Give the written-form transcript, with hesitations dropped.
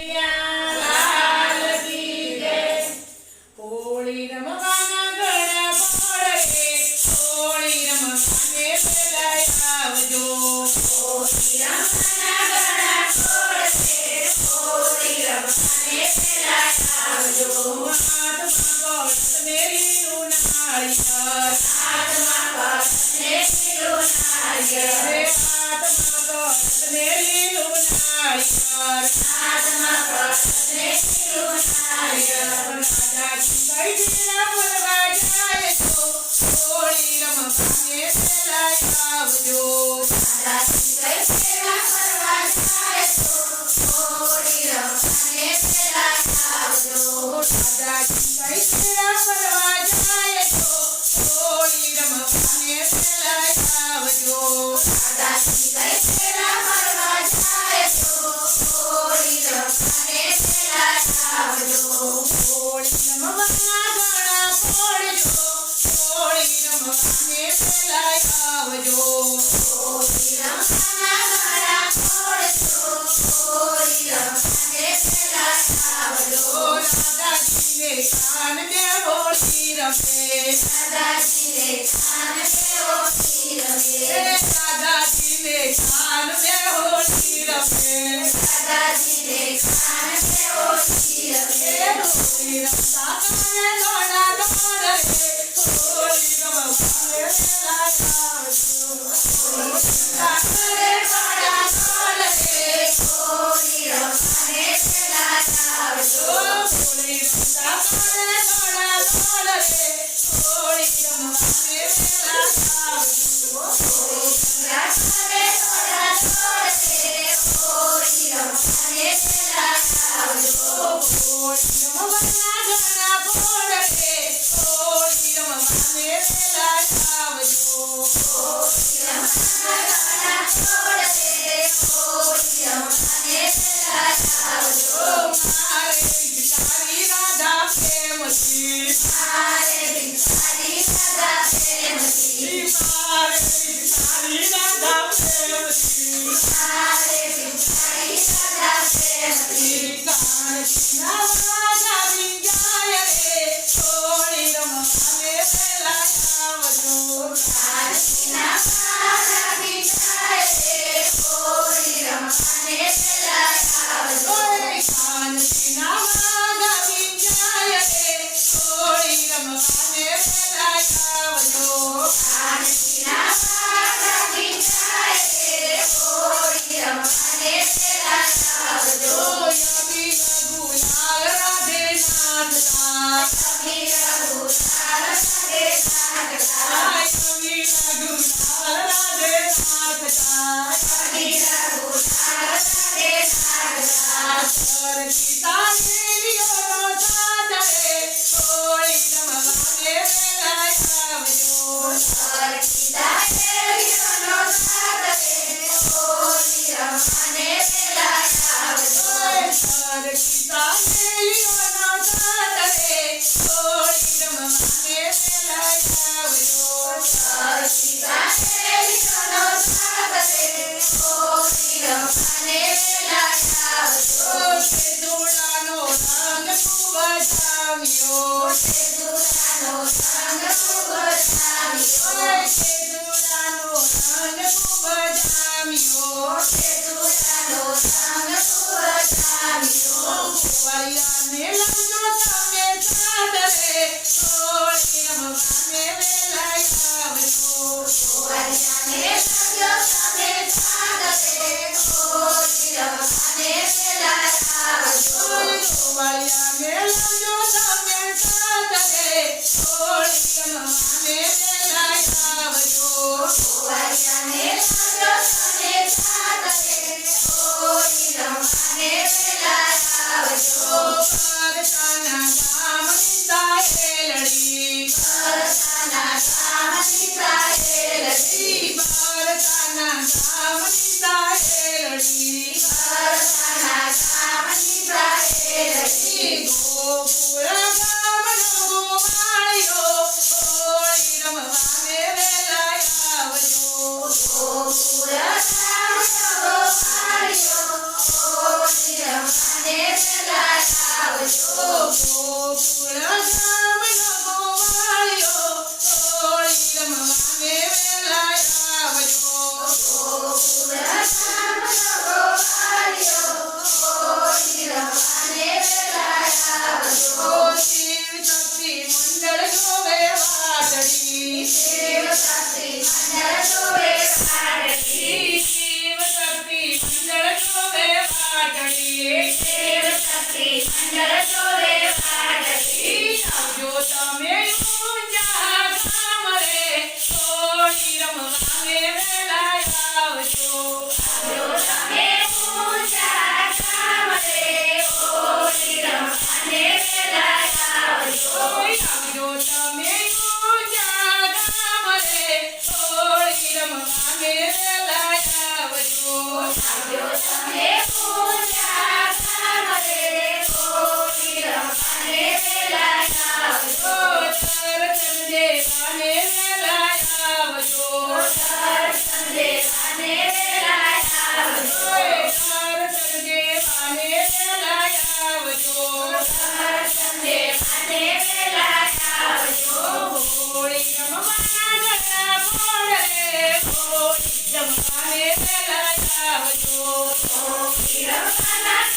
લાલ કી જય. હોળી રમવાના ઘણા પડે, હોળી રમવાને વેલાય આવજો. હોળી રમવાના ઘણા પડશે, હોળી રમવાને વેલાય આવજો. હાથમાં કળશને લીલું નાળિયેર, હાથમાં કળશને લીલું નાળિયેર, હાથમાં કળશને લીલું નાળિયેર. હાથમાં કળશને લીલું નાળિયેર. રાજાજી કઈ ફેરા ફરવા જાય તો, હોળી રમવાને વેલાય આવજો. દાદાજી કઈ ફેરા ફરવા જાય તો, હોળી રમવાને વેલાય આવજો. રાજાજી કઈ ફેરા ફરવા જાય તો, હોળી રમવાને વેલાય આવજો. દાદાજી કઈ ફેરા ફરવા જાય તો, હોળી રમવાને વેલાય આવજો. હોળી રમવાના ઘણા પડજો, હોળી રમવાને વેલાય આવજો. હોળી રમવાના ઘણા પડશો, હોળી રમવાને વેલાય આવજો. દાદાજીને કાન બે હોળી રમે, દાદાજીને કાન બે હોળી રમે, દાદાજીને કાન બે હોળી રમે. દાદાજીને કાન બે હોળી રમે. હોળી રમતા કાને દોડા દોડ રે, હોળી રમવાને વેલાય આવજો. કાકરે પાડા દોડ રે, હોળી રમવાને વેલાય આવજો. હોળી રમતા કાને દોડા દોડ રે, હોળી રમવાને વેલાય આવજો. કાકરે પાડા દોડ રે, હોળી રમવાને વેલાય આવજો. હોળી રમવાના ઘણા પડે, હોળી રમવાને વેલાય આવજો. હોળી રમવાના ઘણા પડશે, હોળી રમવાને વેલાય આવજો. મારે ભિખારી રાધા પ્રેમથી, મારે ભિખારી દાદા પ્રેમથી, મારે ભિખારી રાધા પ્રેમથી. મારે ભિખારી દાદા પ્રેમથી. કાનજીના વાજા વિંજાય રે, હોળી રમવાને વેલાય આવજો. કાનજીના વાજા વિંજાય રે, હોળી રમવાને વેલાય આવજો. કાનજીના વાજા વિંજાય રે, હોળી રમવાને વેલાય આવજો. કાનજીના વાજા વિંજાય રે, હોળી રમવાને વેલાય આવજો. યમી ગુલાલ રાધે નાથતા, અબીર ગુલાલ રાધે નાથતા, યમી ગુલાલ રાધે નાથતા. અબીર ગુલાલ રાધે નાથતા. સરખી તાલીઓનો સાથ રે, હોળી રમવાને વેલાય આવજો. સરખીતા કેરીઓનો સાથ રે, હોળી રમવાને વેલાય આવજો. સરખી તાલીઓનો સાથ રે, હોળી રમવાને વેલાય આવજો. સરખીતા કેરીઓનો સાથ રે, હોળી રમવાને વેલાય આવજો. સેતુડાનો રંગ ખૂબ જામ્યો, સેતુડાનો રંગ ખૂબ જામ્યો, સેતુડાનો રંગ ખૂબ જામ્યો. સેતુડાનો રંગ ખૂબ જામ્યો. કુંવરિયાને લમજો તમે સાદ રે, હોળી રમવાને વેલાય આવજો. કુંવરિયાને લમજો તમે સાદ રે, હોળી રમવાને વેલાય આવજો. કુંવરિયાને લમજો તમે સાદ રે, હોળી રમવાને વેલાય આવજો. કુંવરિયાને લમજો તમે સાદ રે, હોળી રમવાને વેલાય આવજો. પરસાના ગામની સાહેલડી, પરસાના ગામની સાહેલડી, પરસાના ગામની સાહેલડી. પરસાના ગામની સાહેલડી, ગોકુળ ગામનો ગોવાળિયો, હોળી રમવાને વેલાય આવજો. ગોકુળ ગામનો ગોવાળિયો, હોળી રમવાને રમવાને વેલા આવજો. હોળી રમવાના